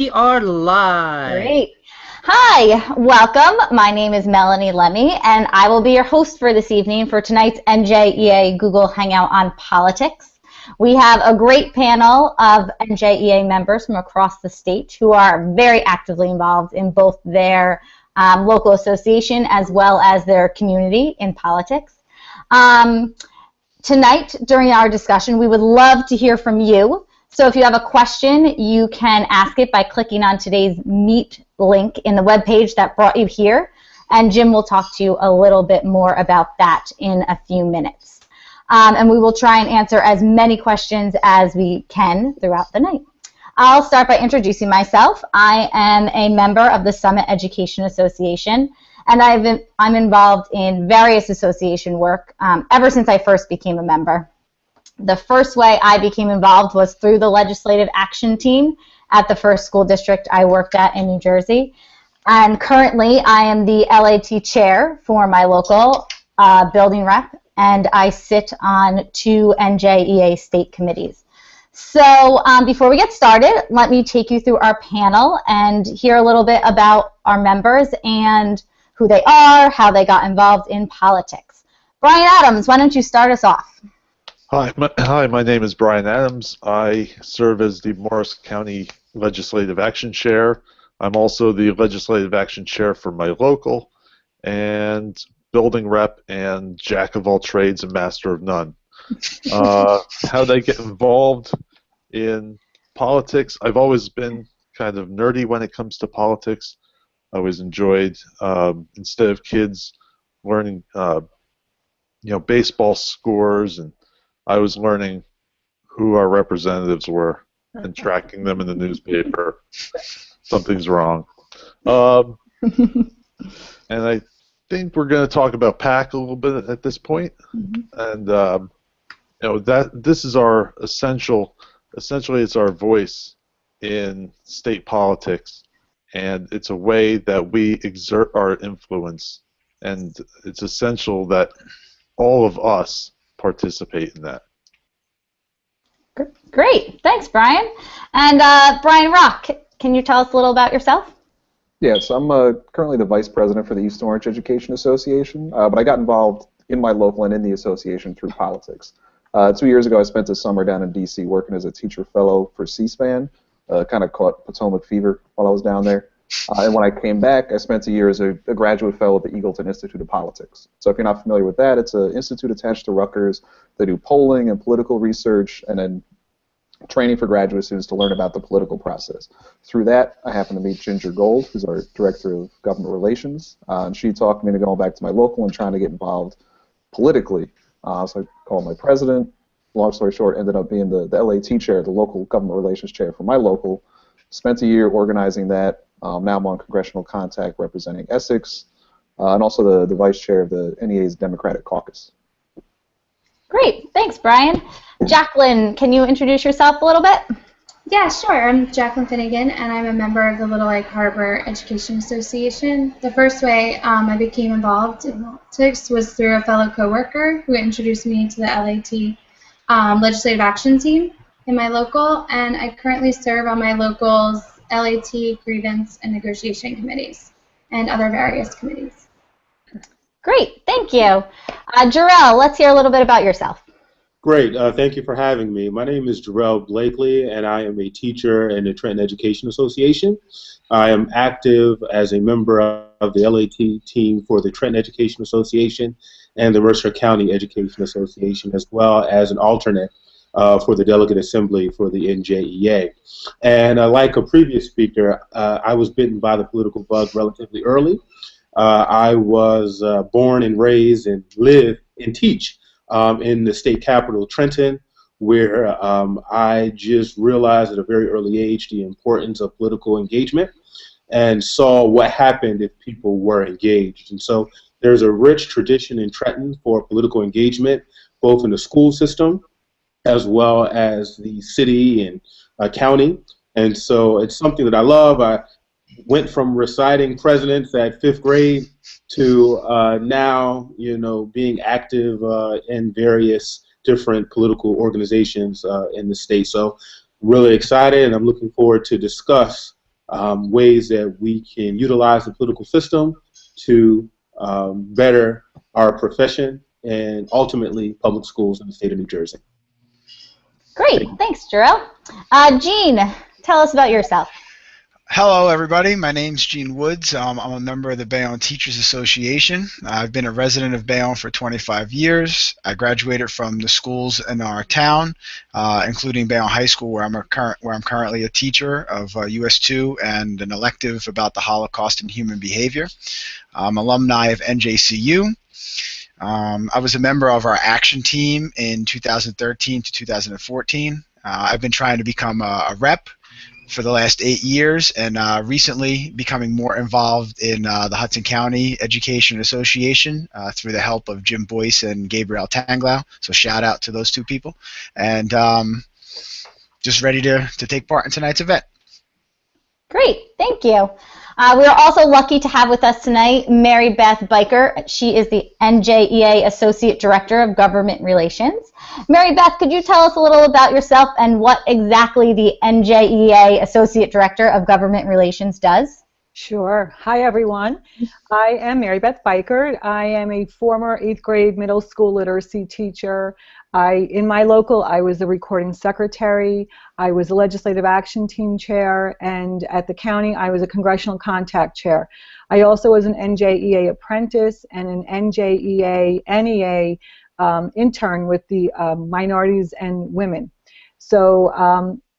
We are live. Great. Hi, welcome. My name is Melanie Lemmy, and I will be your host for this evening for tonight's NJEA Google Hangout on Politics. We have a great panel of NJEA members from across the state who are very actively involved in both their local association as well as their community in politics. Tonight, during our discussion, we would love to hear from you. So if you have a question, you can ask it by clicking on today's Meet link in the webpage that brought you here, and Jim will talk to you a little bit more about that in a few minutes. And we will try and answer as many questions as we can throughout the night. I'll start by introducing myself. I am a member of the Summit Education Association, and I'm involved in various association work ever since I first became a member. The first way I became involved was through the Legislative Action Team at the first school district I worked at in New Jersey. And currently, I am the LAT chair for my local building rep, and I sit on 2 NJEA state committees. So before we get started, let me take you through our panel and hear a little bit about our members and who they are, how they got involved in politics. Brian Adams, why don't you start us off? Hi, my name is Brian Adams. I serve as the Morris County Legislative Action Chair. I'm also the Legislative Action Chair for my local, and building rep, and jack of all trades and master of none. How did I get involved in politics? I've always been kind of nerdy when it comes to politics. I always enjoyed, instead of kids learning, baseball scores, and I was learning who our representatives were and tracking them in the newspaper. Something's wrong. And I think we're going to talk about PAC a little bit at this point. And this is our essentially it's our voice in state politics, and it's a way that we exert our influence, and it's essential that all of us participate in that. Great, thanks, Brian. And Brian Rock, can you tell us a little about yourself? Yes, I'm currently the vice president for the East Orange Education Association, but I got involved in my local and in the association through politics. 2 years ago, I spent a summer down in D.C. working as a teacher fellow for C-SPAN, kind of caught Potomac fever while I was down there. And when I came back, I spent a year as a graduate fellow at the Eagleton Institute of Politics. So if you're not familiar with that, it's an institute attached to Rutgers. They do polling and political research and then training for graduate students to learn about the political process. Through that, I happened to meet Ginger Gold, who's our Director of Government Relations, and she talked me into going back to my local and trying to get involved politically. So I called my president. Long story short, ended up being the LAT chair, the local government relations chair for my local. Spent a year organizing that. Now I'm on congressional contact representing Essex, and also the vice chair of the NEA's Democratic Caucus. Great, thanks, Brian. Jaclyn, can you introduce yourself a little bit? Yeah, sure. I'm Jaclyn Finnigan, and I'm a member of the Little Egg Harbor Education Association. The first way I became involved in politics was through a fellow coworker who introduced me to the LAT Legislative Action Team in my local, and I currently serve on my local's LAT grievance and negotiation committees and other various committees. Great, thank you. Jerell, let's hear a little bit about yourself. Great, thank you for having me. My name is Jerell Blakeley, and I am a teacher in the Trenton Education Association. I am active as a member of the LAT team for the Trenton Education Association and the Mercer County Education Association, as well as an alternate for the Delegate Assembly for the NJEA. And like a previous speaker, I was bitten by the political bug relatively early. I was born and raised and live and teach in the state capital, Trenton, where I just realized at a very early age the importance of political engagement and saw what happened if people were engaged. And so there's a rich tradition in Trenton for political engagement, both in the school system as well as the city and county. And so it's something that I love. I went from reciting presidents at 5th grade to now, being active in various different political organizations in the state. So really excited, and I'm looking forward to discuss ways that we can utilize the political system to better our profession and ultimately public schools in the state of New Jersey. Great, thanks, Jerell. Jean, tell us about yourself. Hello, everybody. My name's Gene Woods. I'm a member of the Bayonne Teachers Association. I've been a resident of Bayonne for 25 years. I graduated from the schools in our town, including Bayonne High School, where I'm currently a teacher of US 2 and an elective about the Holocaust and human behavior. I'm alumni of NJCU. I was a member of our action team in 2013 to 2014. I've been trying to become a rep for the last 8 years, and recently becoming more involved in the Hudson County Education Association through the help of Jim Boice and Gabriel Tanglau. So shout out to those two people, and just ready to take part in tonight's event. Great, thank you. We are also lucky to have with us tonight MaryBeth Beichert. She is the NJEA Associate Director of Government Relations. MaryBeth, could you tell us a little about yourself and what exactly the NJEA Associate Director of Government Relations does? Sure. Hi, everyone. I am MaryBeth Beichert. I am a former 8th grade middle school literacy teacher. In my local, I was the recording secretary, I was a legislative action team chair, and at the county, I was a congressional contact chair. I also was an NJEA apprentice and an NJEA NEA intern with the minorities and women. So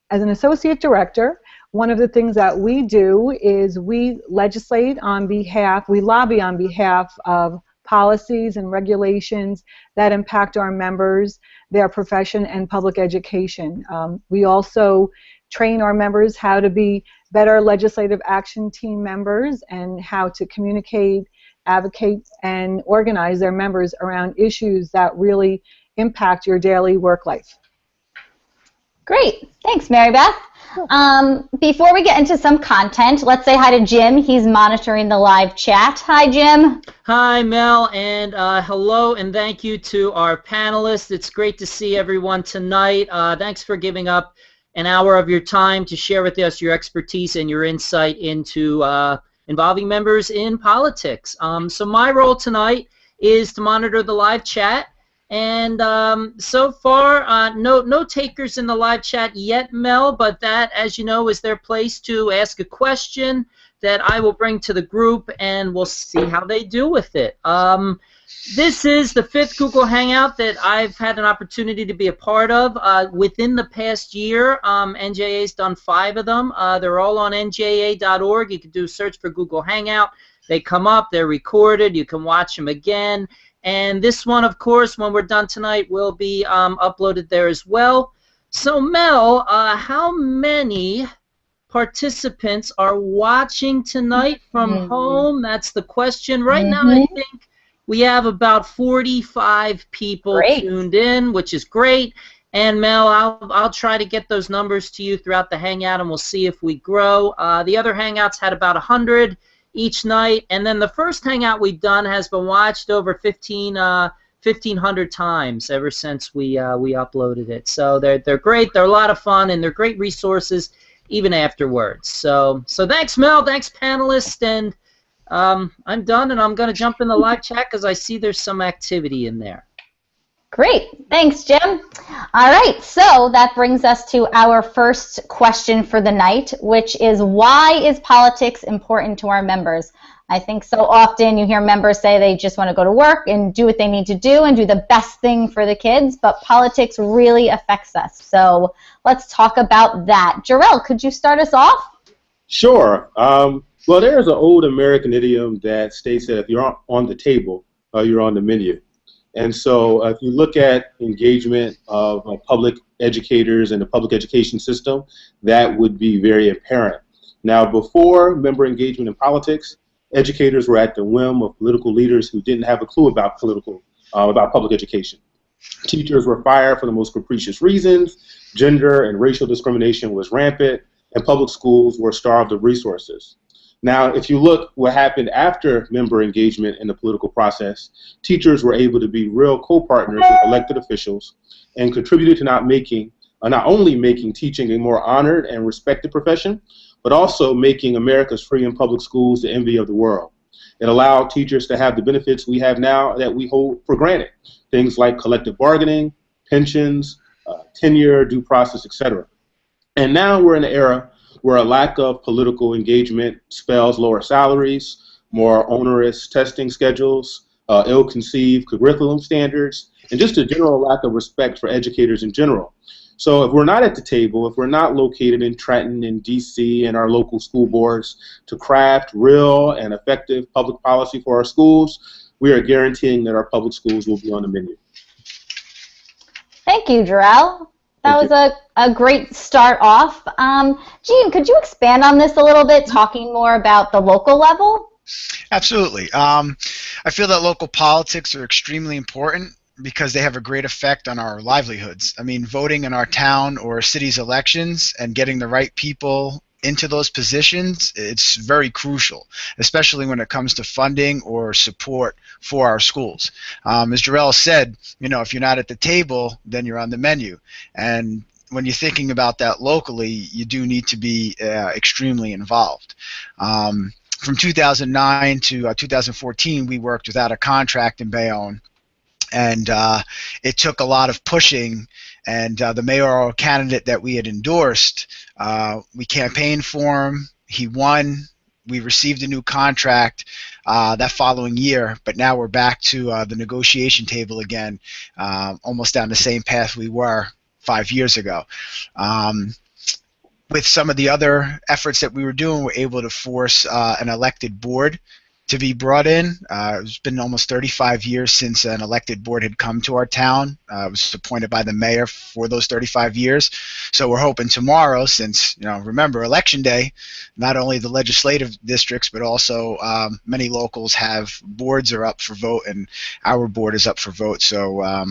as an associate director, one of the things that we do is we legislate on behalf, we lobby on behalf of policies and regulations that impact our members, their profession, and public education. We also train our members how to be better legislative action team members and how to communicate, advocate, and organize their members around issues that really impact your daily work life. Great. Thanks, MaryBeth. Before we get into some content, let's say hi to Jim. He's monitoring the live chat. Hi, Jim. Hi, Mel, and hello, and thank you to our panelists. It's great to see everyone tonight. Thanks for giving up an hour of your time to share with us your expertise and your insight into involving members in politics. So my role tonight is to monitor the live chat. And so far, no takers in the live chat yet, Mel, but that, as you know, is their place to ask a question that I will bring to the group, and we'll see how they do with it. This is the 5th Google Hangout that I've had an opportunity to be a part of. Within the past year, NJEA's done 5 of them. They're all on njea.org. You can do a search for Google Hangout. They come up, they're recorded, you can watch them again. And this one, of course, when we're done tonight, will be uploaded there as well. So, Mel, how many participants are watching tonight from home? That's the question. Right now, I think we have about 45 people tuned in, which is great. And, Mel, I'll try to get those numbers to you throughout the Hangout, and we'll see if we grow. The other Hangouts had about 100 each night, and then the first Hangout we've done has been watched over 1,500 times ever since we uploaded it. So they're great, they're a lot of fun, and they're great resources even afterwards. So thanks, Mel, thanks, panelists, and I'm done, and I'm going to jump in the live chat because I see there's some activity in there. Great. Thanks, Jim. All right, so that brings us to our first question for the night, which is, why is politics important to our members? I think so often you hear members say they just want to go to work and do what they need to do and do the best thing for the kids, but politics really affects us. So let's talk about that. Jerell, could you start us off? Sure. Well, there's an old American idiom that states that if you're on the table, you're on the menu. And so if you look at engagement of public educators in the public education system, that would be very apparent. Now, before member engagement in politics, educators were at the whim of political leaders who didn't have a clue about public education. Teachers were fired for the most capricious reasons, gender and racial discrimination was rampant, and public schools were starved of resources. Now, if you look what happened after member engagement in the political process, teachers were able to be real co-partners with elected officials and contributed to not only making teaching a more honored and respected profession, but also making America's free and public schools the envy of the world. It allowed teachers to have the benefits we have now that we hold for granted, things like collective bargaining, pensions, tenure, due process, etc. And now we're in an era where a lack of political engagement spells lower salaries, more onerous testing schedules, ill-conceived curriculum standards, and just a general lack of respect for educators in general. So if we're not at the table, if we're not located in Trenton and DC and our local school boards to craft real and effective public policy for our schools, we are guaranteeing that our public schools will be on the menu. Thank you, Jerell. That was a great start off. Jean, could you expand on this a little bit, talking more about the local level? Absolutely. I feel that local politics are extremely important because they have a great effect on our livelihoods. I mean, voting in our town or city's elections and getting the right people into those positions, it's very crucial, especially when it comes to funding or support for our schools. As Jerell said, you know, if you're not at the table, then you're on the menu. And when you're thinking about that locally, you do need to be extremely involved. From 2009 to 2014, we worked without a contract in Bayonne. And it took a lot of pushing, and the mayoral candidate that we had endorsed, we campaigned for him, he won, we received a new contract that following year, but now we're back to the negotiation table again, almost down the same path we were 5 years ago. With some of the other efforts that we were doing, we're able to force an elected board to be brought in. It's been almost 35 years since an elected board had come to our town. It was appointed by the mayor for those 35 years. So we're hoping tomorrow, since, you know, remember, Election Day, not only the legislative districts, but also many locals have boards are up for vote, and our board is up for vote. So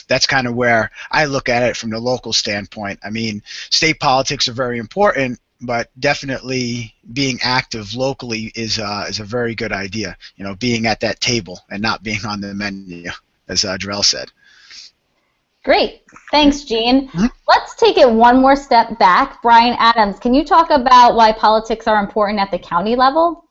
that's kind of where I look at it from the local standpoint. I mean, state politics are very important, but definitely being active locally is a very good idea. You know, being at that table and not being on the menu, as Jerell said. Great. Thanks, Jean. Let's take it one more step back. Brian Adams, can you talk about why politics are important at the county level?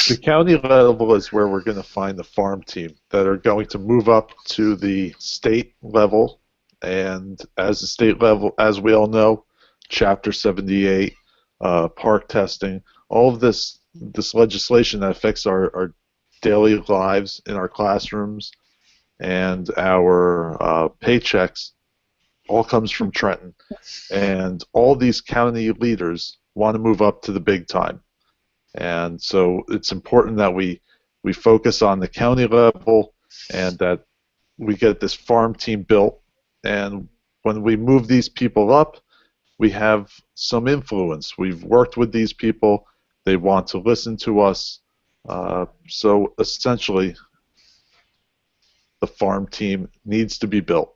The county level is where we're going to find the farm team that are going to move up to the state level. And as the state level, as we all know, Chapter 78, park testing, all of this legislation that affects our daily lives in our classrooms and our paychecks all comes from Trenton. And all these county leaders want to move up to the big time. And so it's important that we focus on the county level and that we get this farm team built. And when we move these people up, we have some influence. We've worked with these people. They want to listen to us. So essentially, the farm team needs to be built.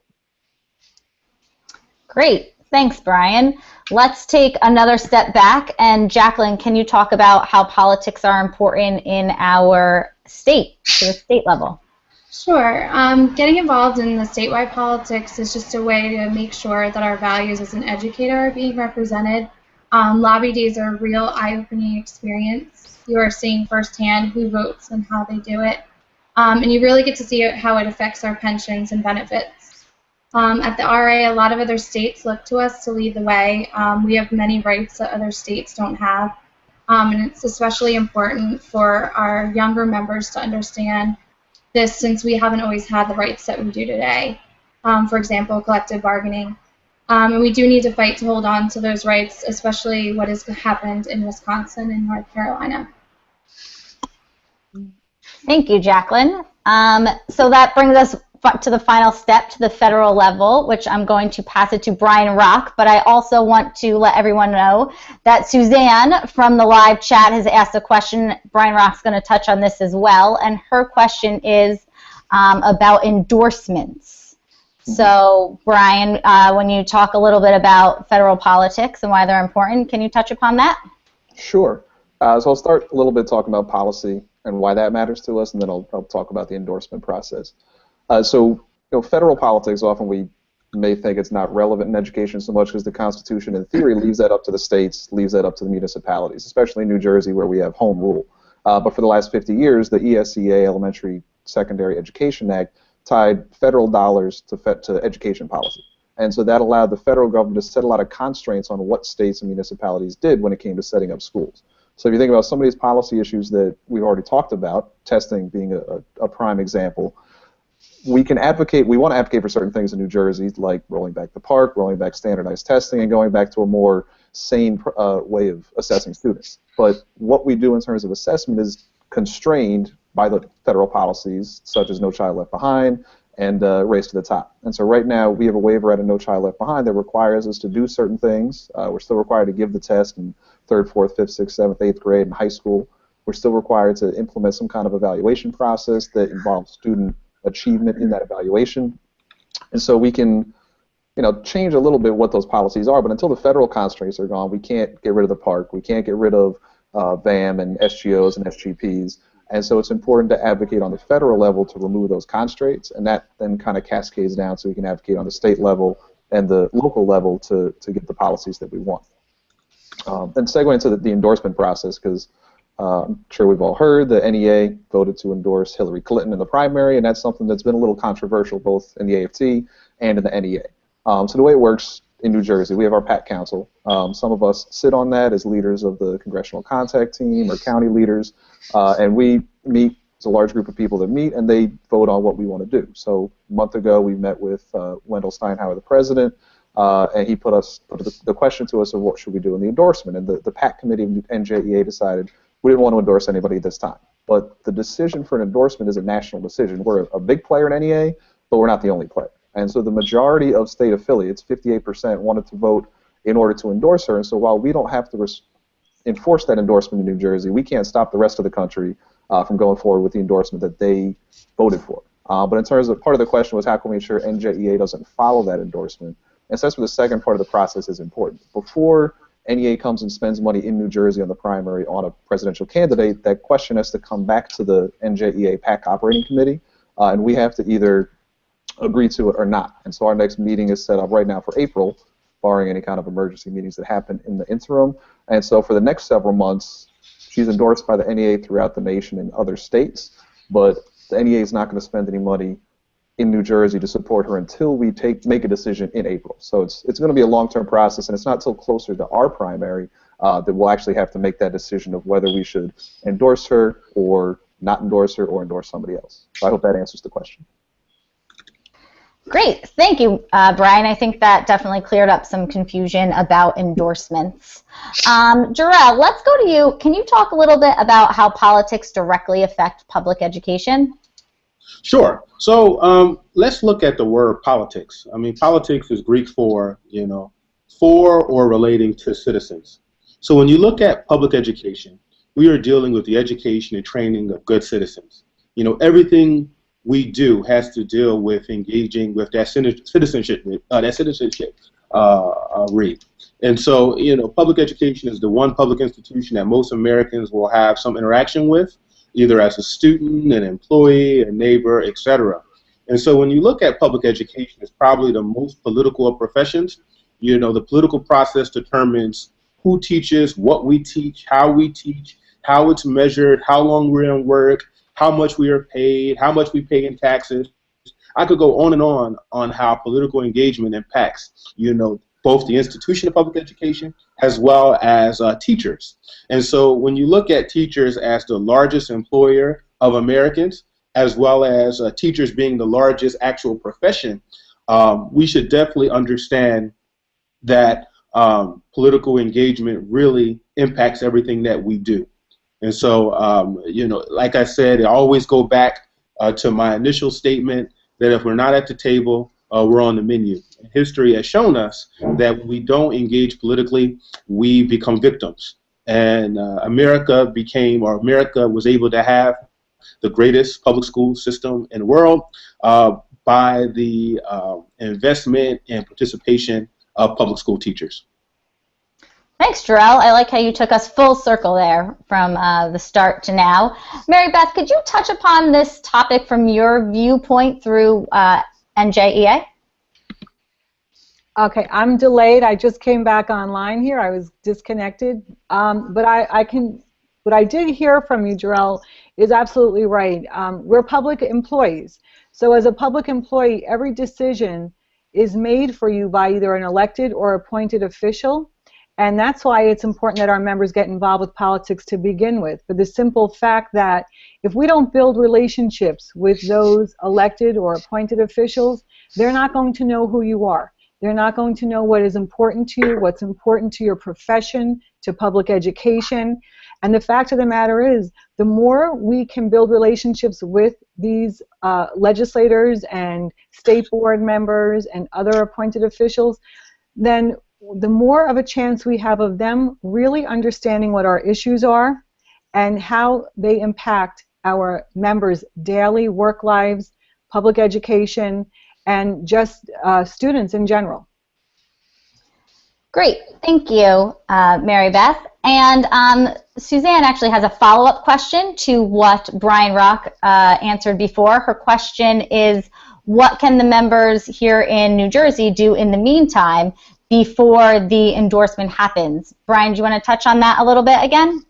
Great. Thanks, Brian. Let's take another step back. And Jaclyn, can you talk about how politics are important in our state, to the state level? Sure. Getting involved in the statewide politics is just a way to make sure that our values as an educator are being represented. Lobby days are a real eye-opening experience. You are seeing firsthand who votes and how they do it. And you really get to see how it affects our pensions and benefits. At the RA, a lot of other states look to us to lead the way. We have many rights that other states don't have. And it's especially important for our younger members to understand this, since we haven't always had the rights that we do today. For example, collective bargaining. And we do need to fight to hold on to those rights, especially what has happened in Wisconsin and North Carolina. Thank you, Jaclyn. So that brings us to the final step, to the federal level, which I'm going to pass it to Brian Rock, but I also want to let everyone know that Suzanne from the live chat has asked a question. Brian Rock's going to touch on this as well, and her question is about endorsements. So, Brian, when you talk a little bit about federal politics and why they're important, can you touch upon that? Sure. So I'll start a little bit talking about policy and why that matters to us, and then I'll talk about the endorsement process. So, federal politics, often we may think it's not relevant in education so much because the Constitution, in theory, leaves that up to the states, leaves that up to the municipalities, especially in New Jersey where we have home rule. But for the last 50 years, the ESEA, Elementary Secondary Education Act, tied federal dollars to education policy. And so that allowed the federal government to set a lot of constraints on what states and municipalities did when it came to setting up schools. So if you think about some of these policy issues that we've already talked about, testing being a prime example, we can advocate, we want to advocate for certain things in New Jersey, like rolling back the park, rolling back standardized testing, and going back to a more sane way of assessing students. But what we do in terms of assessment is constrained by the federal policies, such as No Child Left Behind and Race to the Top. And so right now we have a waiver out of No Child Left Behind that requires us to do certain things. We're still required to give the test in 3rd, 4th, 5th, 6th, 7th, 8th grade in high school. We're still required to implement some kind of evaluation process that involves student achievement in that evaluation. And so we can, change a little bit what those policies are, but until the federal constraints are gone, we can't get rid of the park. We can't get rid of BAM and SGOs and SGPs. And so it's important to advocate on the federal level to remove those constraints, and that then kind of cascades down so we can advocate on the state level and the local level to get the policies that we want. Then segue into the endorsement process, because I'm sure we've all heard the NEA voted to endorse Hillary Clinton in the primary, and that's something that's been a little controversial both in the AFT and in the NEA. So the way it works in New Jersey, we have our PAC Council. Some of us sit on that as leaders of the congressional contact team or county leaders, and we meet. It's a large group of people that meet, and they vote on what we want to do. So a month ago, we met with Wendell Steinhauer, the president, and he put the question to us of what should we do in the endorsement. And the PAC committee of NJEA decided we didn't want to endorse anybody this time. But the decision for an endorsement is a national decision. We're a big player in NEA, but we're not the only player. And so the majority of state affiliates, 58%, wanted to vote in order to endorse her. And so while we don't have to enforce that endorsement in New Jersey, we can't stop the rest of the country from going forward with the endorsement that they voted for. But in terms of part of the question was how can we ensure NJEA doesn't follow that endorsement? And so that's where the second part of the process is important. Before NEA comes and spends money in New Jersey on the primary on a presidential candidate, that question has to come back to the NJEA PAC operating committee, and we have to either agree to it or not. And so our next meeting is set up right now for April, barring any kind of emergency meetings that happen in the interim. And so for the next several months, she's endorsed by the NEA throughout the nation and other states, but the NEA is not going to spend any money in New Jersey to support her until we make a decision in April. So it's going to be a long-term process, and it's not until closer to our primary that we'll actually have to make that decision of whether we should endorse her or not endorse her or endorse somebody else. So I hope that answers the question. Great, thank you, Brian. I think that definitely cleared up some confusion about endorsements. Jerell, let's go to you. Can you talk a little bit about how politics directly affect public education? Sure. So let's look at the word politics. I mean, politics is Greek for, for or relating to citizens. So when you look at public education, we are dealing with the education and training of good citizens. Everything we do has to deal with engaging with that citizenship read. And so, public education is the one public institution that most Americans will have some interaction with, either as a student, an employee, a neighbor, etc. And so when you look at public education, it's probably the most political of professions. The political process determines who teaches, what we teach, how it's measured, how long we're in work, how much we are paid, how much we pay in taxes. I could go on and on how political engagement impacts, both the institution of public education as well as teachers. And so when you look at teachers as the largest employer of Americans, as well as teachers being the largest actual profession, we should definitely understand that political engagement really impacts everything that we do. And so, like I said, I always go back to my initial statement that if we're not at the table, we're on the menu. History has shown us that when we don't engage politically, we become victims. And America was able to have the greatest public school system in the world by the investment and participation of public school teachers. Thanks, Jerell. I like how you took us full circle there from the start to now. MaryBeth, could you touch upon this topic from your viewpoint through NJEA? Okay, I'm delayed. I just came back online here. I was disconnected. But what I did hear from you, Jerell, is absolutely right. We're public employees. So as a public employee, every decision is made for you by either an elected or appointed official. And that's why it's important that our members get involved with politics to begin with, for the simple fact that if we don't build relationships with those elected or appointed officials, they're not going to know who you are. They're not going to know what is important to you, what's important to your profession, to public education. And the fact of the matter is, the more we can build relationships with these legislators and state board members and other appointed officials, then the more of a chance we have of them really understanding what our issues are and how they impact our members' daily work lives, public education, and just students in general. Great, thank you, MaryBeth. And Suzanne actually has a follow-up question to what Brian Rock answered before. Her question is, what can the members here in New Jersey do in the meantime before the endorsement happens? Brian, do you want to touch on that a little bit again?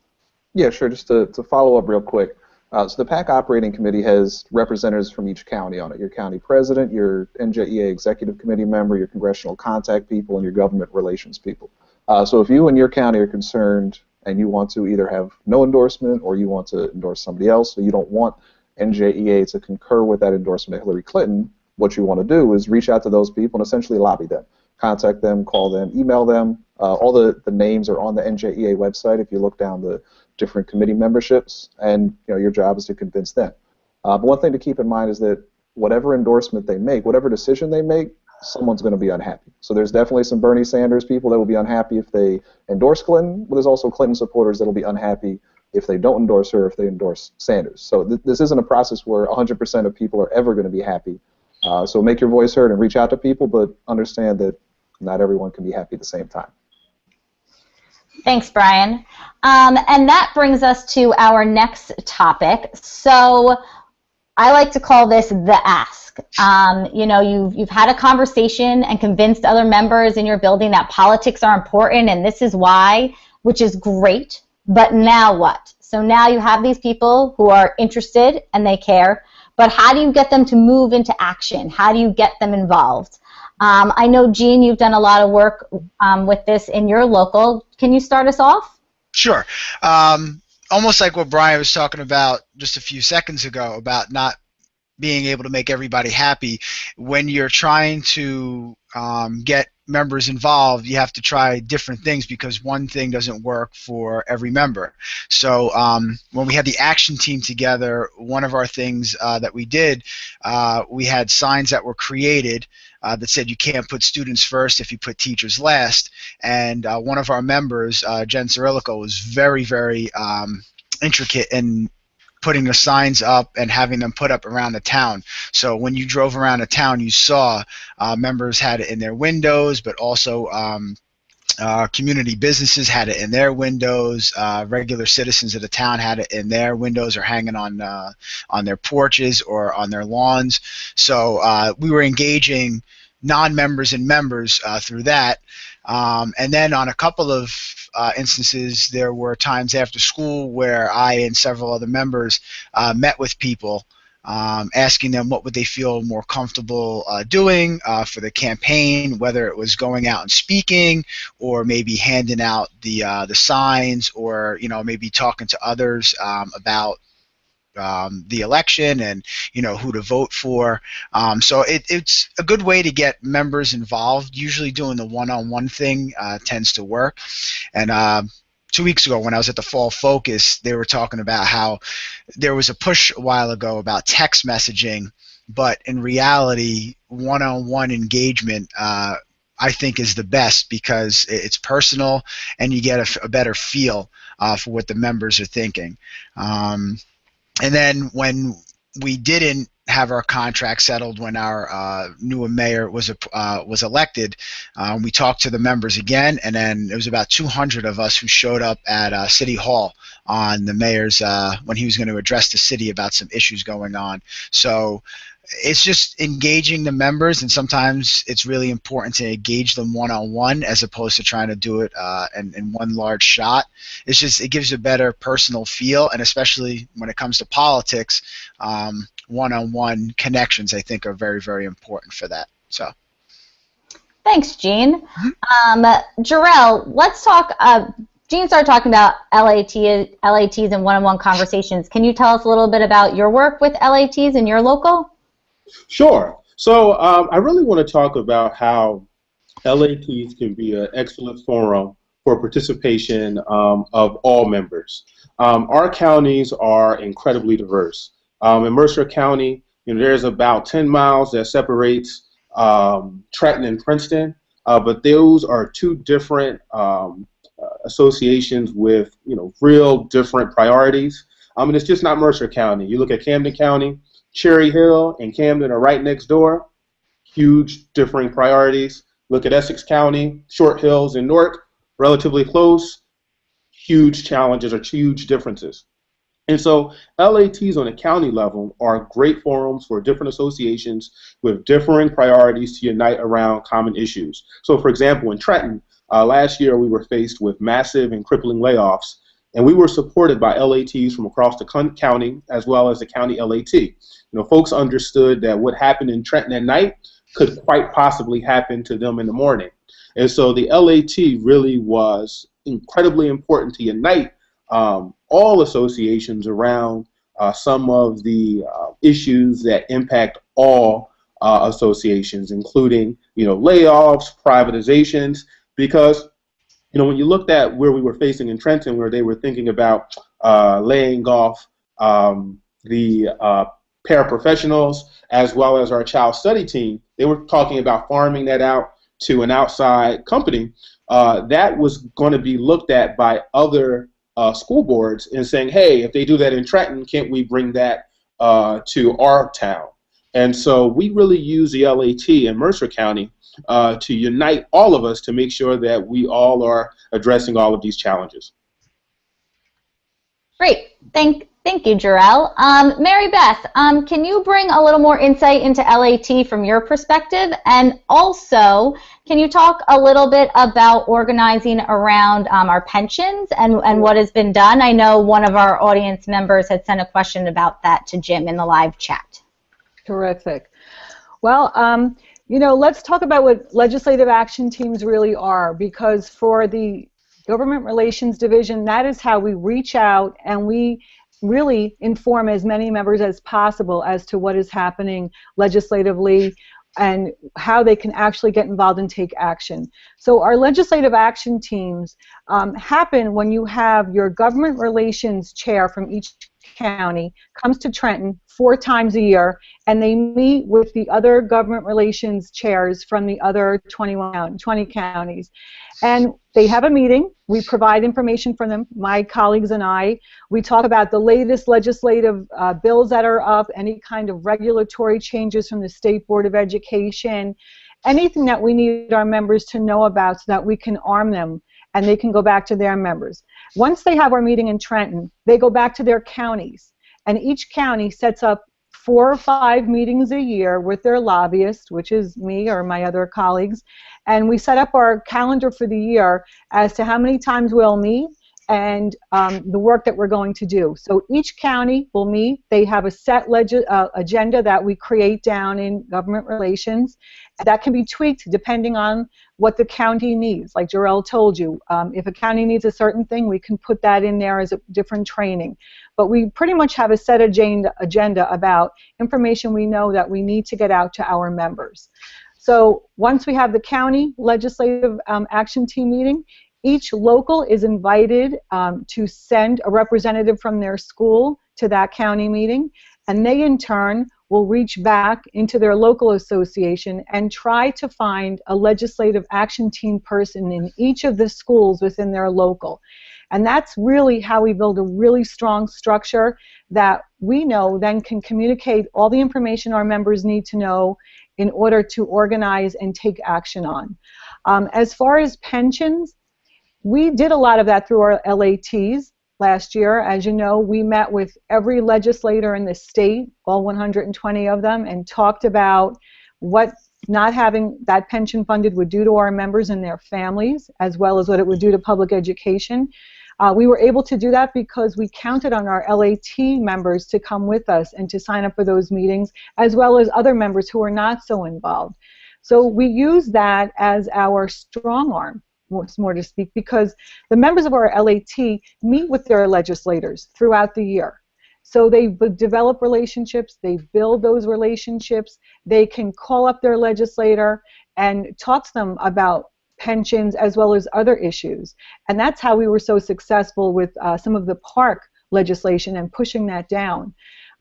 Yeah, sure. Just to follow up real quick. So the PAC Operating Committee has representatives from each county on it. Your county president, your NJEA executive committee member, your congressional contact people, and your government relations people. So if you and your county are concerned and you want to either have no endorsement or you want to endorse somebody else, so you don't want NJEA to concur with that endorsement of Hillary Clinton, what you want to do is reach out to those people and essentially lobby them. Contact them, call them, email them. All the names are on the NJEA website if you look down the different committee memberships, and your job is to convince them. But one thing to keep in mind is that whatever endorsement they make, whatever decision they make, someone's going to be unhappy. So there's definitely some Bernie Sanders people that will be unhappy if they endorse Clinton, but there's also Clinton supporters that will be unhappy if they don't endorse her, if they endorse Sanders. So this isn't a process where 100% of people are ever going to be happy. So make your voice heard and reach out to people, but understand that not everyone can be happy at the same time. Thanks, Brian. And that brings us to our next topic. So I like to call this the ask. You've had a conversation and convinced other members in your building that politics are important and this is why, which is great. But now what? So now you have these people who are interested and they care, but how do you get them to move into action? How do you get them involved? I know, Jean, you've done a lot of work with this in your local. Can you start us off? Sure. Almost like what Brian was talking about just a few seconds ago about not being able to make everybody happy. When you're trying to get members involved, you have to try different things because one thing doesn't work for every member. So when we had the action team together, one of our things that we did, we had signs that were created that said you can't put students first if you put teachers last. And one of our members, Jen Cirilico, was very, very intricate in putting the signs up and having them put up around the town. So when you drove around the town, you saw members had it in their windows, but also community businesses had it in their windows. Regular citizens of the town had it in their windows or hanging on their porches or on their lawns. So we were engaging non-members and members through that. And then on a couple of instances, there were times after school where I and several other members met with people, asking them what would they feel more comfortable doing for the campaign, whether it was going out and speaking, or maybe handing out the signs, or maybe talking to others about the election and who to vote for. So it's a good way to get members involved. Usually doing the one-on-one thing tends to work. And 2 weeks ago when I was at the Fall Focus, they were talking about how there was a push a while ago about text messaging, but in reality, one-on-one engagement I think is the best because it's personal and you get a better feel for what the members are thinking. And then when we didn't have our contract settled, when our new mayor was elected, we talked to the members again, and then it was about 200 of us who showed up at City Hall on the mayor's when he was going to address the city about some issues going on. So It's just engaging the members, and sometimes it's really important to engage them one-on-one as opposed to trying to do it in one large shot. It's just, it gives a better personal feel, and especially when it comes to politics, one-on-one connections, I think, are very, very important for that. So. Thanks, Jean. Jerell, let's talk. Jean started talking about LATs and one-on-one conversations. Can you tell us a little bit about your work with LATs in your local? Sure. So I really want to talk about how LATs can be an excellent forum for participation of all members. Our counties are incredibly diverse. In Mercer County, there's about 10 miles that separates Trenton and Princeton, but those are two different associations with real different priorities. And it's just not Mercer County. You look at Camden County, Cherry Hill and Camden are right next door, huge differing priorities. Look at Essex County, Short Hills and Newark, relatively close, huge challenges or huge differences. And so LATs on a county level are great forums for different associations with differing priorities to unite around common issues. So for example, in Trenton, last year we were faced with massive and crippling layoffs, and we were supported by LATs from across the county as well as the county LAT. Folks understood that what happened in Trenton at night could quite possibly happen to them in the morning. And so the LAT really was incredibly important to unite all associations around some of the issues that impact all associations, including layoffs, privatizations, because when you looked at where we were facing in Trenton, where they were thinking about laying off the paraprofessionals as well as our child study team, they were talking about farming that out to an outside company. That was going to be looked at by other school boards and saying, hey, if they do that in Trenton, can't we bring that to our town? And so we really use the LAT in Mercer County to unite all of us to make sure that we all are addressing all of these challenges. Great. Thank you, Jerell. MaryBeth, can you bring a little more insight into LAT from your perspective? And also, can you talk a little bit about organizing around our pensions and what has been done? I know one of our audience members had sent a question about that to Jim in the live chat. Terrific. Well, let's talk about what legislative action teams really are, because for the Government Relations Division, that is how we reach out and we really inform as many members as possible as to what is happening legislatively and how they can actually get involved and take action. So our legislative action teams happen when you have your government relations chair from each county comes to Trenton 4 times a year, and they meet with the other government relations chairs from the other 20 counties. And they have a meeting. We provide information for them, my colleagues and I. We talk about the latest legislative bills that are up, any kind of regulatory changes from the State Board of Education, anything that we need our members to know about so that we can arm them and they can go back to their members. Once they have our meeting in Trenton, they go back to their counties, and each county sets up 4 or 5 meetings a year with their lobbyist, which is me or my other colleagues, and we set up our calendar for the year as to how many times we'll meet and the work that we're going to do. So each county will meet. They have a set agenda that we create down in government relations. That can be tweaked depending on what the county needs. Like Jerell told you, if a county needs a certain thing, we can put that in there as a different training. But we pretty much have a set agenda about information we know that we need to get out to our members. So once we have the county legislative action team meeting, each local is invited to send a representative from their school to that county meeting, and they in turn will reach back into their local association and try to find a legislative action team person in each of the schools within their local. And that's really how we build a really strong structure that we know then can communicate all the information our members need to know in order to organize and take action on. As far as pensions, we did a lot of that through our LATs, last year. As you know, we met with every legislator in the state, all 120 of them, and talked about what not having that pension funded would do to our members and their families, as well as what it would do to public education. We were able to do that because we counted on our LAT members to come with us and to sign up for those meetings, as well as other members who are not so involved. So we use that as our strong arm, more to speak, because the members of our LAT meet with their legislators throughout the year. So they develop relationships, they build those relationships, they can call up their legislator and talk to them about pensions as well as other issues. And that's how we were so successful with some of the park legislation and pushing that down.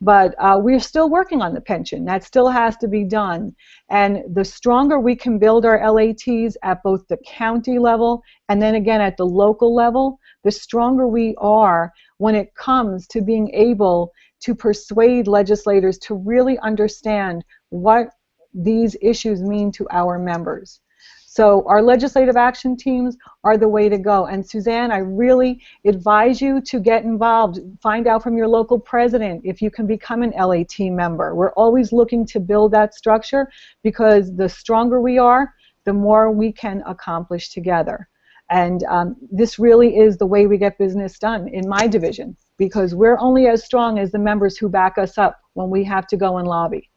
But we're still working on the pension. That still has to be done. And the stronger we can build our LATs at both the county level and then again at the local level, the stronger we are when it comes to being able to persuade legislators to really understand what these issues mean to our members. So our legislative action teams are the way to go. And Suzanne, I really advise you to get involved. Find out from your local president if you can become an LAT member. We're always looking to build that structure because the stronger we are, the more we can accomplish together. And this really is the way we get business done in my division, because we're only as strong as the members who back us up when we have to go and lobby.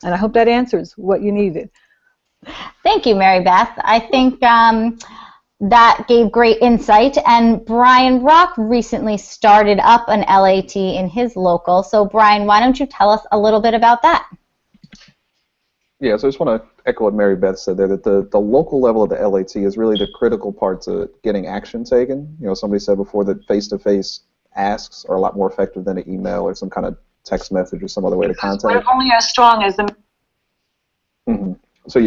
And I hope that answers what you needed. Thank you, MaryBeth. I think that gave great insight. And Brian Rock recently started up an LAT in his local. So Brian, why don't you tell us a little bit about that? Yeah, so I just want to echo what MaryBeth said there, that the local level of the LAT is really the critical part to getting action taken. You know, somebody said before that face-to-face asks are a lot more effective than an email or some kind of text message or some other way to contact. We're only as strong as the... Mm-hmm. So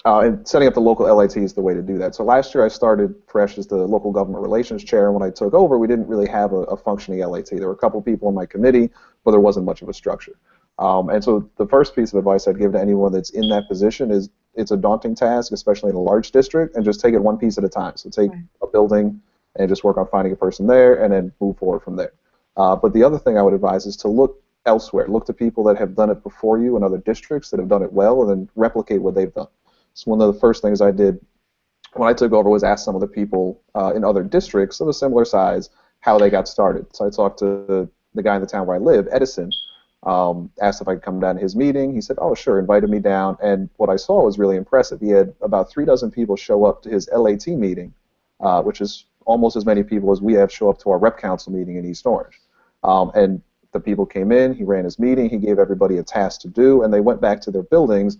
and setting up the local LAT is the way to do that. So last year I started fresh as the local government relations chair, and when I took over, we didn't really have a functioning LAT. There were a couple people on my committee, but there wasn't much of a structure. And so the first piece of advice I'd give to anyone that's in that position is it's a daunting task, especially in a large district, and just take it one piece at a time. So take a building and just work on finding a person there and then move forward from there. But the other thing I would advise is to look elsewhere. Look to people that have done it before you in other districts that have done it well, and then replicate what they've done. So one of the first things I did when I took over was ask some of the people in other districts of a similar size how they got started. So I talked to the guy in the town where I live, Edison, asked if I could come down to his meeting. He said, oh, sure, invited me down. And what I saw was really impressive. He had about 3 dozen people show up to his LAT meeting, which is almost as many people as we have show up to our rep council meeting in East Orange. And the people came in, he ran his meeting, he gave everybody a task to do, and they went back to their buildings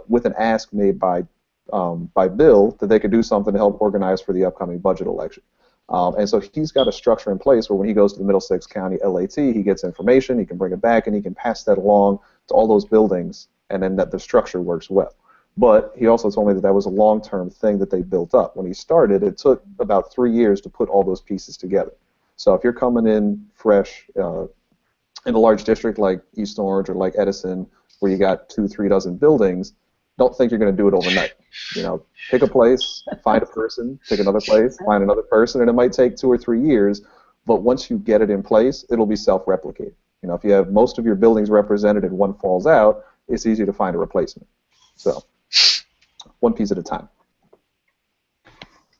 with an ask made by Bill that they could do something to help organize for the upcoming budget election. And so he's got a structure in place where when he goes to the Middlesex County LAT, he gets information, he can bring it back, and he can pass that along to all those buildings, and then that the structure works well. But he also told me that that was a long-term thing that they built up. When he started, it took about 3 years to put all those pieces together. So if you're coming in fresh in a large district like East Orange or like Edison, where you got 2-3 dozen buildings, don't think you're going to do it overnight. You know, pick a place, find a person, pick another place, find another person, and it might take 2 or 3 years, but once you get it in place, it'll be self-replicating. You know, if you have most of your buildings represented and one falls out, it's easy to find a replacement. So, one piece at a time.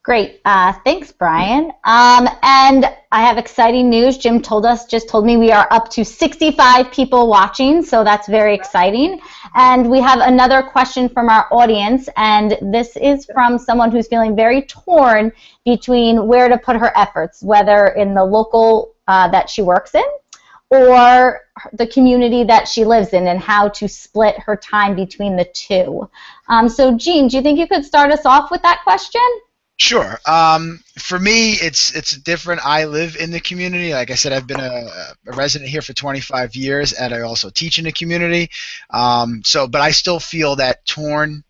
Great. Thanks, Brian. And I have exciting news. Jim just told me we are up to 65 people watching, so that's very exciting. And we have another question from our audience, and this is from someone who's feeling very torn between where to put her efforts, whether in the local that she works in or the community that she lives in, and how to split her time between the two. So, Jean, do you think you could start us off with that question? Sure. For me, it's different. I live in the community. Like I said, I've been a resident here for 25 years, and I also teach in the community. But I still feel that torn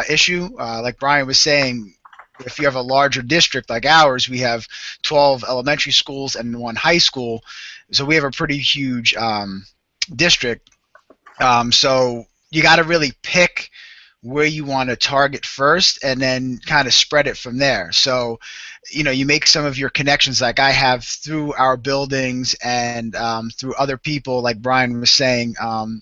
issue. Like Brian was saying, if you have a larger district like ours, we have 12 elementary schools and 1 high school, so we have a pretty huge district. So you got to really pick where you want to target first, and then kind of spread it from there. So, you know, you make some of your connections like I have through our buildings and through other people, like Brian was saying,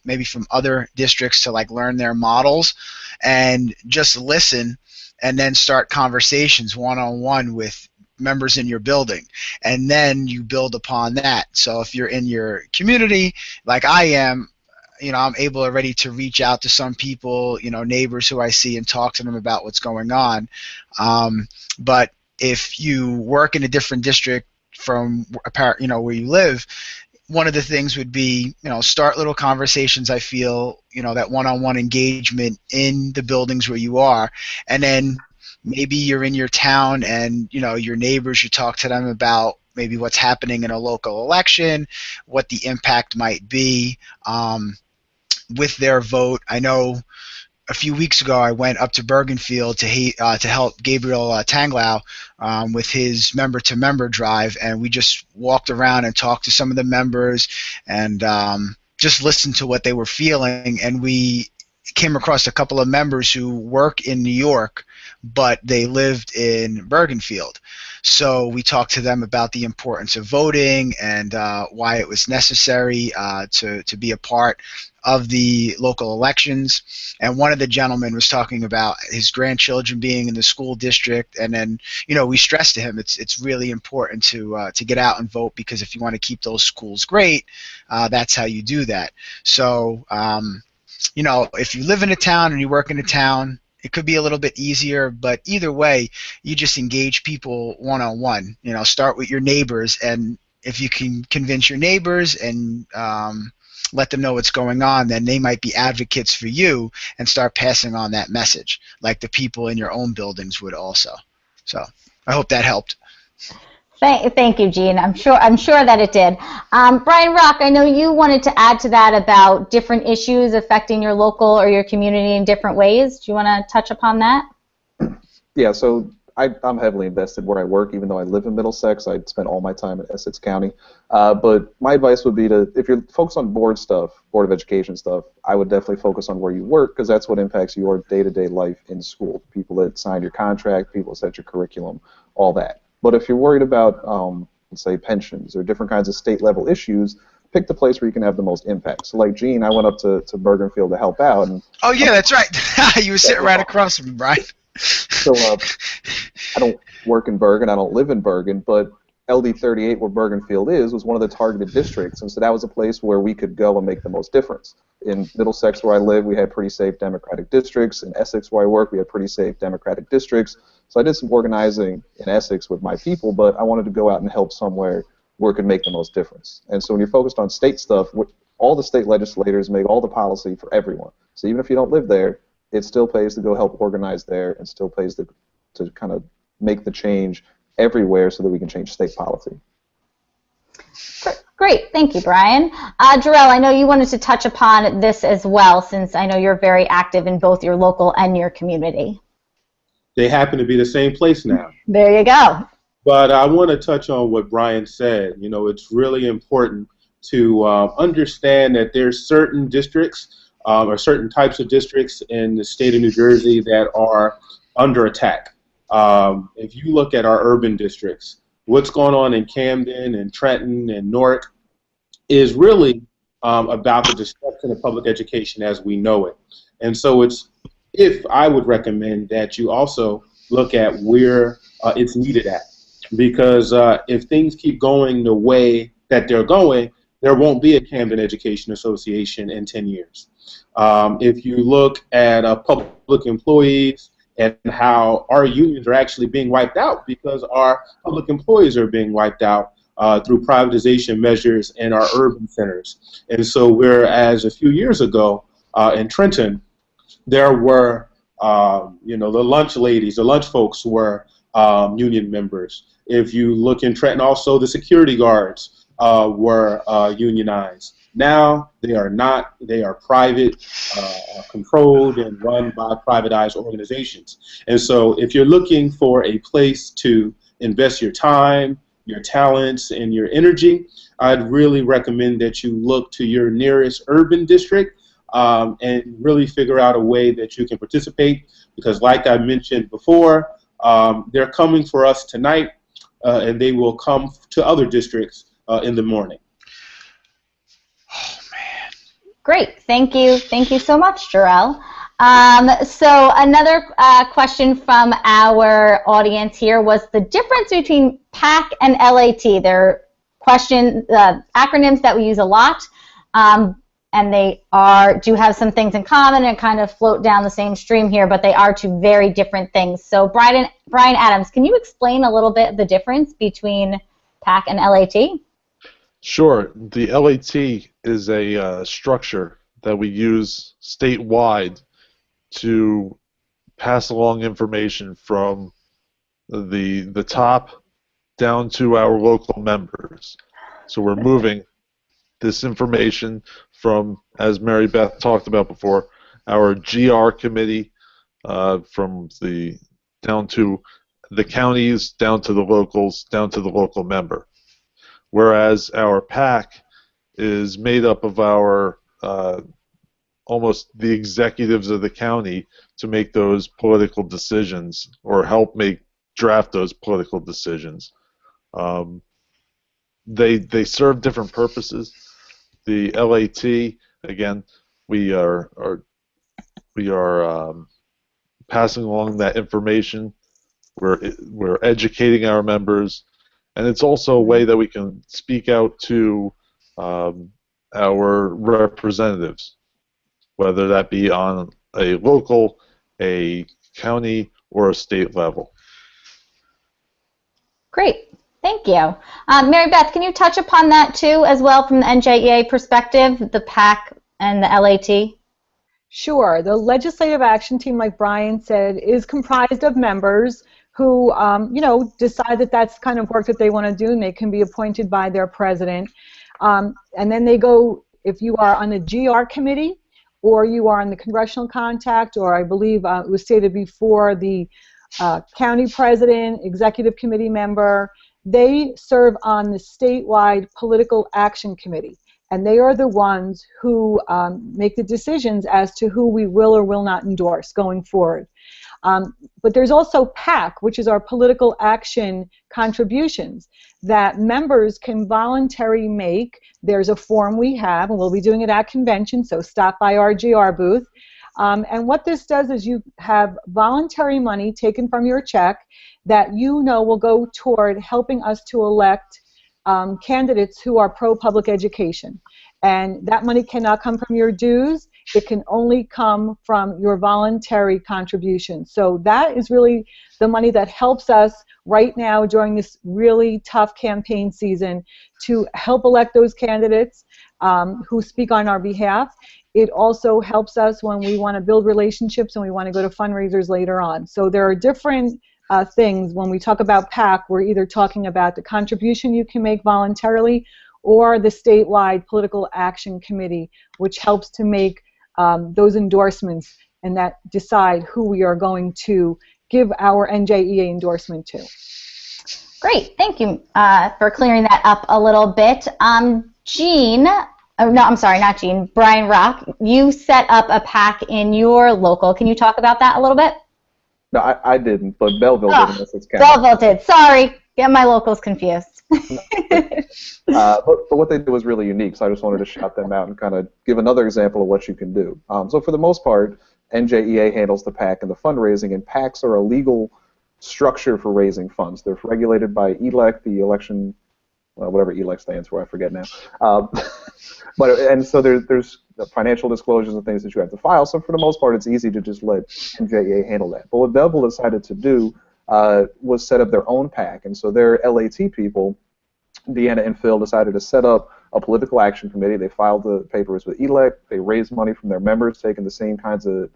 maybe from other districts, to like learn their models and just listen, and then start conversations one-on-one with members in your building, and then you build upon that. So if you're in your community like I am, you know, I'm able already to reach out to some people, you know, neighbors who I see, and talk to them about what's going on. But if you work in a different district from, you know, where you live, one of the things would be, you know, start little conversations. I feel, you know, that one-on-one engagement in the buildings where you are, and then maybe you're in your town and, you know, your neighbors, you talk to them about maybe what's happening in a local election, what the impact might be with their vote. I know a few weeks ago I went up to Bergenfield to help Gabriel Tanglau with his member-to-member drive, and we just walked around and talked to some of the members and just listened to what they were feeling. And we came across a couple of members who work in New York, but they lived in Bergenfield. So we talked to them about the importance of voting and why it was necessary to be a part of the local elections. And one of the gentlemen was talking about his grandchildren being in the school district, and then, you know, we stressed to him it's really important to get out and vote, because if you want to keep those schools great, that's how you do that. So you know, if you live in a town and you work in a town, it could be a little bit easier, but either way, you just engage people one-on-one. You know, start with your neighbors, and if you can convince your neighbors and let them know what's going on, then they might be advocates for you and start passing on that message, like the people in your own buildings would also. So I hope that helped. Thank you, Jean. I'm sure that it did. Brian Rock, I know you wanted to add to that about different issues affecting your local or your community in different ways. Do you want to touch upon that? Yeah, so I'm heavily invested where I work, even though I live in Middlesex. I spend all my time in Essex County. But my advice would be to, if you're focused on board of education stuff, I would definitely focus on where you work, because that's what impacts your day-to-day life in school. People that signed your contract, people that set your curriculum, all that. But if you're worried about, let's say, pensions or different kinds of state-level issues, pick the place where you can have the most impact. So like Jean, I went up to Bergenfield to help out. And oh, yeah, that's right. You were sitting right across from me, Brian. So I don't work in Bergen, I don't live in Bergen, but LD38, where Bergenfield is, was one of the targeted districts, and so that was a place where we could go and make the most difference. In Middlesex, where I live, we had pretty safe Democratic districts. In Essex, where I work, we had pretty safe Democratic districts. So I did some organizing in Essex with my people, but I wanted to go out and help somewhere where it could make the most difference. And so when you're focused on state stuff, all the state legislators make all the policy for everyone. So even if you don't live there, it still pays to go help organize there, and still pays to kind of make the change everywhere so that we can change state policy. Great, thank you, Brian. Jerell, I know you wanted to touch upon this as well, since I know you're very active in both your local and your community. They happen to be the same place now. There you go. But I want to touch on what Brian said. You know, it's really important to understand that there's certain districts or certain types of districts in the state of New Jersey that are under attack. If you look at our urban districts, what's going on in Camden and Trenton and Newark is really about the destruction of public education as we know it. And so I would recommend that you also look at where it's needed at. Because if things keep going the way that they're going, there won't be a Camden Education Association in 10 years. If you look at public employees, and how our unions are actually being wiped out because our public employees are being wiped out through privatization measures in our urban centers. And so whereas a few years ago in Trenton, there were, the lunch ladies, the lunch folks were union members. If you look in Trenton also, the security guards were unionized. Now they are not. They are private, controlled, and run by privatized organizations. And so if you're looking for a place to invest your time, your talents, and your energy, I'd really recommend that you look to your nearest urban district and really figure out a way that you can participate, because like I mentioned before, they're coming for us tonight, and they will come to other districts in the morning. Oh, man. Great. Thank you. Thank you so much, Jerell. So another question from our audience here was the difference between PAC and LAT. They're acronyms that we use a lot, and they do have some things in common and kind of float down the same stream here, but they are two very different things. So Brian Adams, can you explain a little bit the difference between PAC and LAT? Sure. The LAT is a structure that we use statewide to pass along information from the top down to our local members. So we're moving this information from, as MaryBeth talked about before, our GR committee from down to the counties, down to the locals, down to the local member. Whereas our PAC is made up of our almost the executives of the county to make those political decisions or help draft those political decisions. They serve different purposes. The LAT, again, we are passing along that information. We're educating our members, and it's also a way that we can speak out to our representatives, whether that be on a local, a county, or a state level. Great. Thank you. MaryBeth, can you touch upon that too as well from the NJEA perspective, the PAC and the LAT? Sure. The Legislative Action Team, like Brian said, is comprised of members who, decide that that's kind of work that they want to do, and they can be appointed by their president. And then they go, if you are on the GR committee, or you are on the congressional contact, or I believe it was stated before, the county president, executive committee member, they serve on the statewide political action committee. And they are the ones who make the decisions as to who we will or will not endorse going forward. But there's also PAC, which is our political action contributions that members can voluntarily make. There's a form we have, and we'll be doing it at convention, so stop by our GR booth. And what this does is you have voluntary money taken from your check that will go toward helping us to elect candidates who are pro-public education. And that money cannot come from your dues. It can only come from your voluntary contributions. So that is really the money that helps us right now during this really tough campaign season to help elect those candidates who speak on our behalf. It also helps us when we want to build relationships and we want to go to fundraisers later on. So there are different things. When we talk about PAC, we're either talking about the contribution you can make voluntarily or the statewide political action committee, which helps to make those endorsements and that decide who we are going to give our NJEA endorsement to. Great, thank you for clearing that up a little bit. Jean, oh no, I'm sorry, not Jean, Brian Rock, you set up a PAC in your local. Can you talk about that a little bit? No, I didn't, but Belleville did. Unless it's Belleville did, sorry, get my locals confused. But what they did was really unique, so I just wanted to shout them out and kind of give another example of what you can do. So for the most part, NJEA handles the PAC and the fundraising, and PACs are a legal structure for raising funds. They're regulated by ELEC, the election, whatever ELEC stands for, I forget now. And so there's financial disclosures and things that you have to file. So for the most part, it's easy to just let NJEA handle that. But what Belleville decided to do was set up their own PAC, and so their LAT people, Deanna and Phil, decided to set up a political action committee. They filed the papers with ELEC. They raised money from their members, taking the same kinds of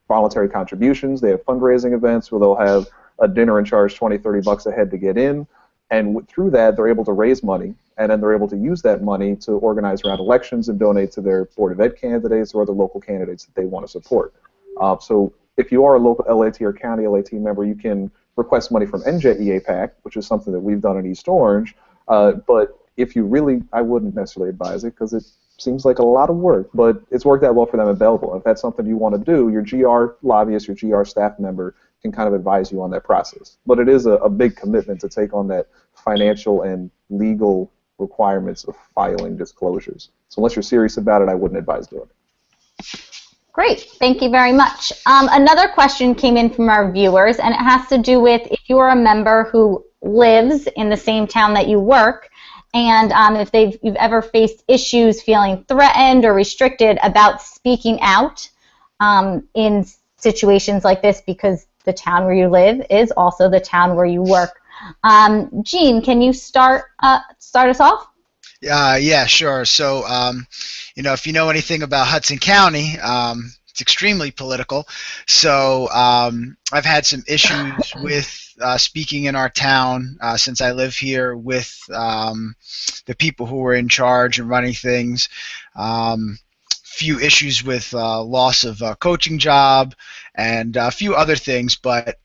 voluntary contributions. They have fundraising events where they'll have a dinner and charge $20, $30 a head to get in. And through that, they're able to raise money, and then they're able to use that money to organize around elections and donate to their Board of Ed candidates or other local candidates that they want to support. So if you are a local LAT or county LAT member, you can request money from NJEA PAC, which is something that we've done in East Orange. But if you really, I wouldn't necessarily advise it because it seems like a lot of work, but it's worked out well for them at Belleville. If that's something you want to do, your GR lobbyist, your GR staff member can kind of advise you on that process. But it is a big commitment to take on that financial and legal requirements of filing disclosures. So unless you're serious about it, I wouldn't advise doing it. Great, thank you very much. Another question came in from our viewers, and it has to do with if you are a member who lives in the same town that you work, and if you've ever faced issues feeling threatened or restricted about speaking out in situations like this, because the town where you live is also the town where you work. Jean, can you start us off? Yeah, sure. So, if you know anything about Hudson County, it's extremely political. So I've had some issues with speaking in our town since I live here with the people who were in charge and running things. Few issues with loss of a coaching job and a few other things, but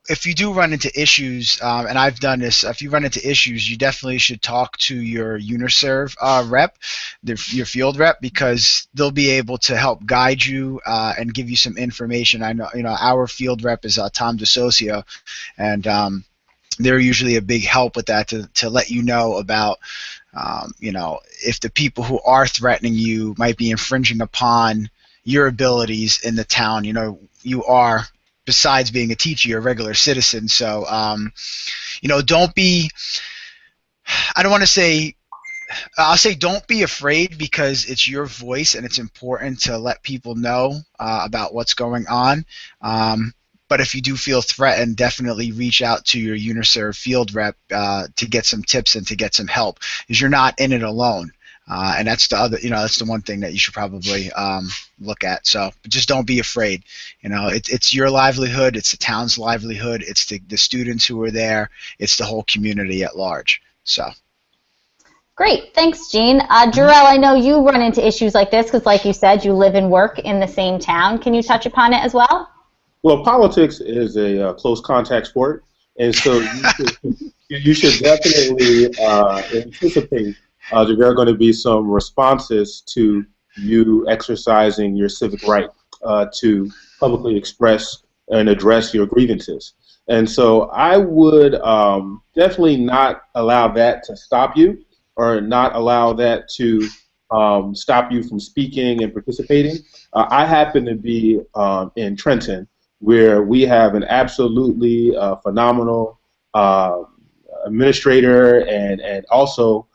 if you do run into issues, and I've done this, if you run into issues, you definitely should talk to your UniServe rep, your field rep, because they'll be able to help guide you and give you some information. I know, our field rep is Tom DeSocio, and they're usually a big help with that to let you know about, if the people who are threatening you might be infringing upon your abilities in the town. You are, besides being a teacher, you're a regular citizen. So, don't be, I don't want to say, I'll say don't be afraid, because it's your voice and it's important to let people know about what's going on. But if you do feel threatened, definitely reach out to your UniServe field rep to get some tips and to get some help, because you're not in it alone. And that's the other, that's the one thing that you should probably look at. So, but just don't be afraid. It's your livelihood, it's the town's livelihood, it's the students who are there, it's the whole community at large. So. Great, thanks, Jean. Jerell, I know you run into issues like this because, like you said, you live and work in the same town. Can you touch upon it as well? Well, politics is a close contact sport, and so you should definitely anticipate that there are going to be some responses to you exercising your civic right to publicly express and address your grievances. And so I would definitely not allow that to stop you, or not allow that to stop you from speaking and participating. I happen to be in Trenton, where we have an absolutely phenomenal administrator and also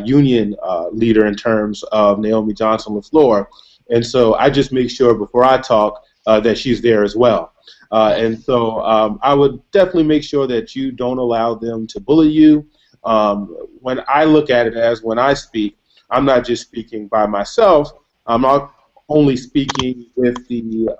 union leader in terms of Naomi Johnson LaFleur. And so I just make sure before I talk that she's there as well. And so I would definitely make sure that you don't allow them to bully you. When I look at it as when I speak, I'm not just speaking by myself. I'm not only speaking with the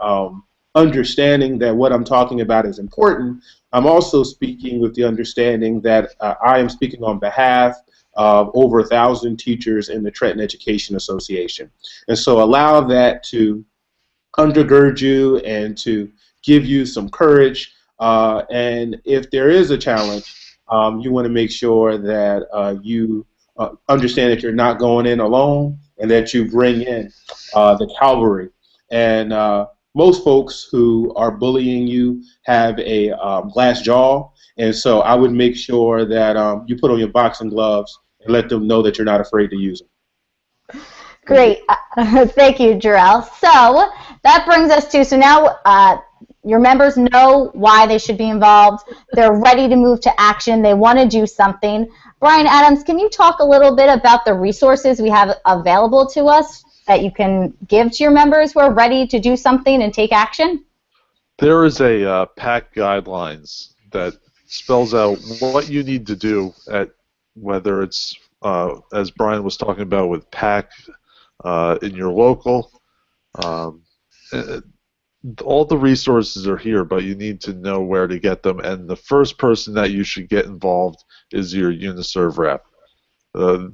understanding that what I'm talking about is important. I'm also speaking with the understanding that I am speaking on behalf of over 1,000 teachers in the Trenton Education Association. And so allow that to undergird you and to give you some courage. And if there is a challenge, you want to make sure that you understand that you're not going in alone, and that you bring in the cavalry. And most folks who are bullying you have a glass jaw, and so I would make sure that you put on your boxing gloves and let them know that you're not afraid to use them. Great. Thank you, Jerell. So that brings us to, so now your members know why they should be involved. They're ready to move to action. They want to do something. Brian Adams, can you talk a little bit about the resources we have available to us that you can give to your members who are ready to do something and take action? There is a PAC guidelines that spells out what you need to do at whether it's, as Brian was talking about with PAC in your local. All the resources are here, but you need to know where to get them. And the first person that you should get involved is your UniServe rep.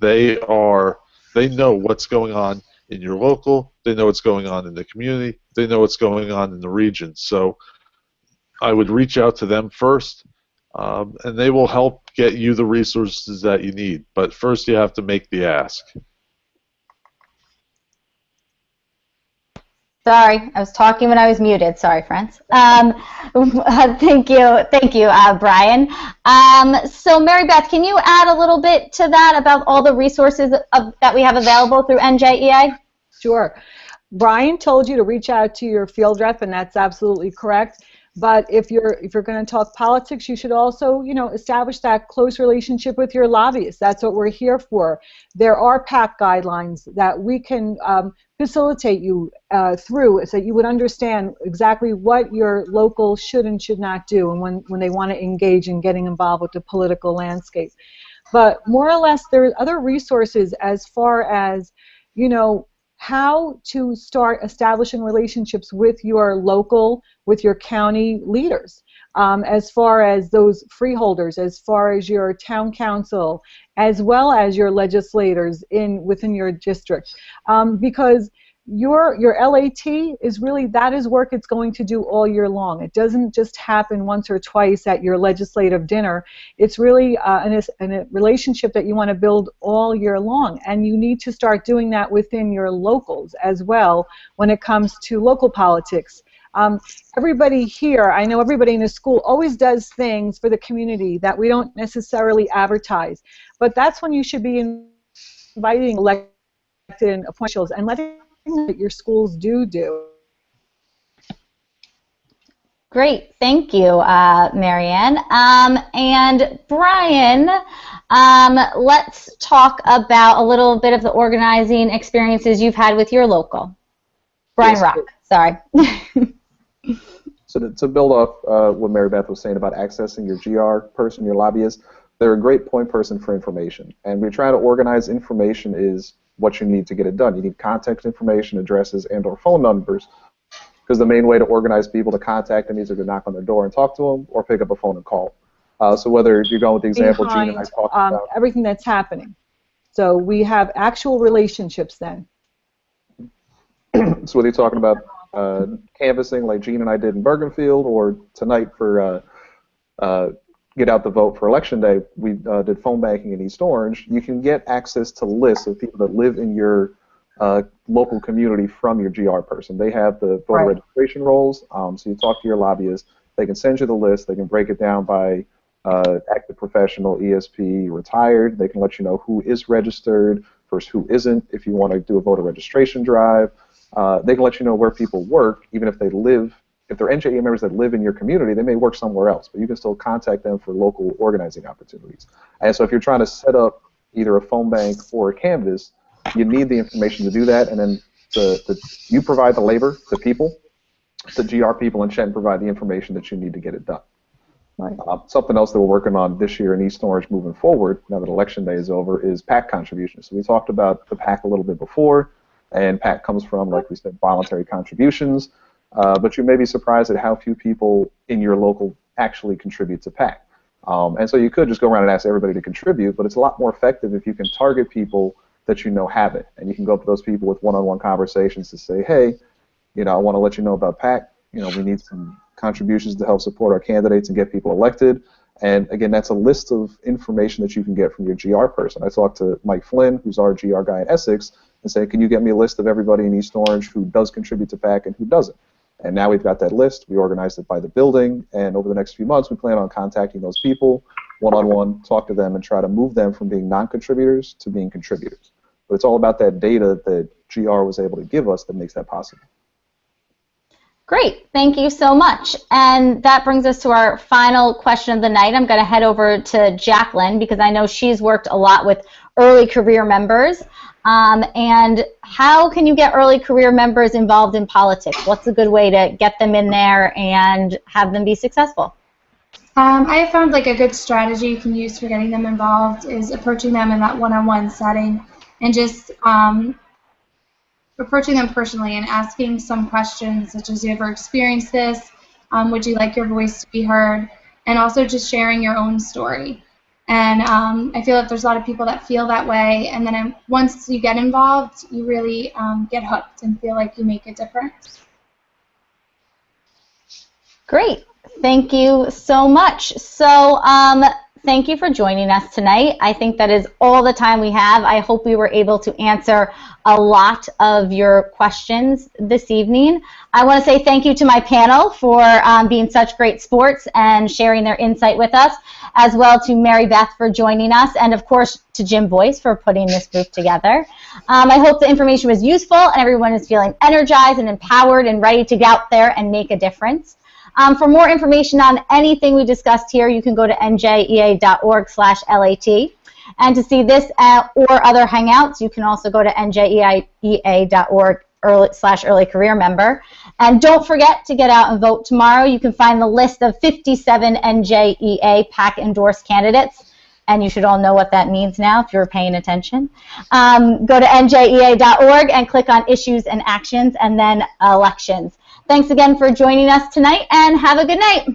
They know what's going on in your local. They know what's going on in the community. They know what's going on in the region. So I would reach out to them first. and they will help get you the resources that you need. But first, you have to make the ask. Sorry, I was talking when I was muted. Sorry, friends. Thank you, Brian. So, MaryBeth, can you add a little bit to that about all the resources that we have available through NJEA? Sure. Brian told you to reach out to your field rep, and that's absolutely correct. But if you're going to talk politics, you should also, establish that close relationship with your lobbyists. That's what we're here for. There are PAC guidelines that we can facilitate you through, so that you would understand exactly what your local should and should not do, and when they want to engage in getting involved with the political landscape. But more or less, there are other resources as far as, how to start establishing relationships with your local, with your county leaders, as far as those freeholders, as far as your town council, as well as your legislators within your district, because your LAT is really, that is work it's going to do all year long. It doesn't just happen once or twice at your legislative dinner. It's really a relationship that you want to build all year long, and you need to start doing that within your locals as well when it comes to local politics. Everybody here, I know everybody in the school always does things for the community that we don't necessarily advertise, but that's when you should be inviting elected officials and letting that your schools do. Great, thank you, Marianne. And Brian, let's talk about a little bit of the organizing experiences you've had with your local. Brian Yes. Rock, sorry. So to build off what MaryBeth was saying about accessing your GR person, your lobbyist, they're a great point person for information. And we're trying to organize information is what you need to get it done. You need contact information, addresses, and or phone numbers, because the main way to organize people to contact them is either to knock on their door and talk to them or pick up a phone and call. So whether you're going with the example Gene and I talked about. Everything that's happening. So we have actual relationships then. So whether you're talking about canvassing like Gene and I did in Bergenfield, or tonight for get out the vote for Election Day, we did phone banking in East Orange. You can get access to lists of people that live in your local community from your GR person. They have the voter registration rolls, so you talk to your lobbyist. They can send you the list. They can break it down by active professional, ESP, retired. They can let you know who is registered versus who isn't if you want to do a voter registration drive. They can let you know where people work, even if they live. If they're NJEA members that live in your community, they may work somewhere else, but you can still contact them for local organizing opportunities. And so if you're trying to set up either a phone bank or a canvas, you need the information to do that, and then you provide the labor, the people, the GR people in Trenton provide the information that you need to get it done. Right. Something else that we're working on this year in East Orange moving forward, now that Election Day is over, is PAC contributions. So we talked about the PAC a little bit before, and PAC comes from, like we said, voluntary contributions. But you may be surprised at how few people in your local actually contribute to PAC. And so you could just go around and ask everybody to contribute, but it's a lot more effective if you can target people that you know have it. And you can go up to those people with one-on-one conversations to say, hey, I want to let you know about PAC. We need some contributions to help support our candidates and get people elected. And again, that's a list of information that you can get from your GR person. I talked to Mike Flynn, who's our GR guy in Essex, and say, can you get me a list of everybody in East Orange who does contribute to PAC and who doesn't? And now we've got that list. We organized it by the building, and over the next few months, we plan on contacting those people one-on-one, talk to them, and try to move them from being non-contributors to being contributors. But it's all about that data that GR was able to give us that makes that possible. Great, thank you so much. And that brings us to our final question of the night. I'm going to head over to Jaclyn because I know she's worked a lot with early career members. And how can you get early career members involved in politics? What's a good way to get them in there and have them be successful? I have found like a good strategy you can use for getting them involved is approaching them in that one-on-one setting and just approaching them personally and asking some questions such as, you ever experienced this? Would you like your voice to be heard? And also just sharing your own story. And I feel that there's a lot of people that feel that way, and then once you get involved, you really get hooked and feel like you make a difference. Great. Thank you so much. So thank you for joining us tonight. I think that is all the time we have. I hope we were able to answer a lot of your questions this evening. I want to say thank you to my panel for being such great sports and sharing their insight with us, as well to MaryBeth for joining us, and of course to Jim Boice for putting this group together. I hope the information was useful and everyone is feeling energized and empowered and ready to get out there and make a difference. For more information on anything we discussed here, you can go to njea.org/LAT. And to see this or other Hangouts, you can also go to njea.org/early career member. And don't forget to get out and vote tomorrow. You can find the list of 57 NJEA PAC endorsed candidates. And you should all know what that means now if you're paying attention. Go to njea.org and click on Issues and Actions and then Elections. Thanks again for joining us tonight, and have a good night.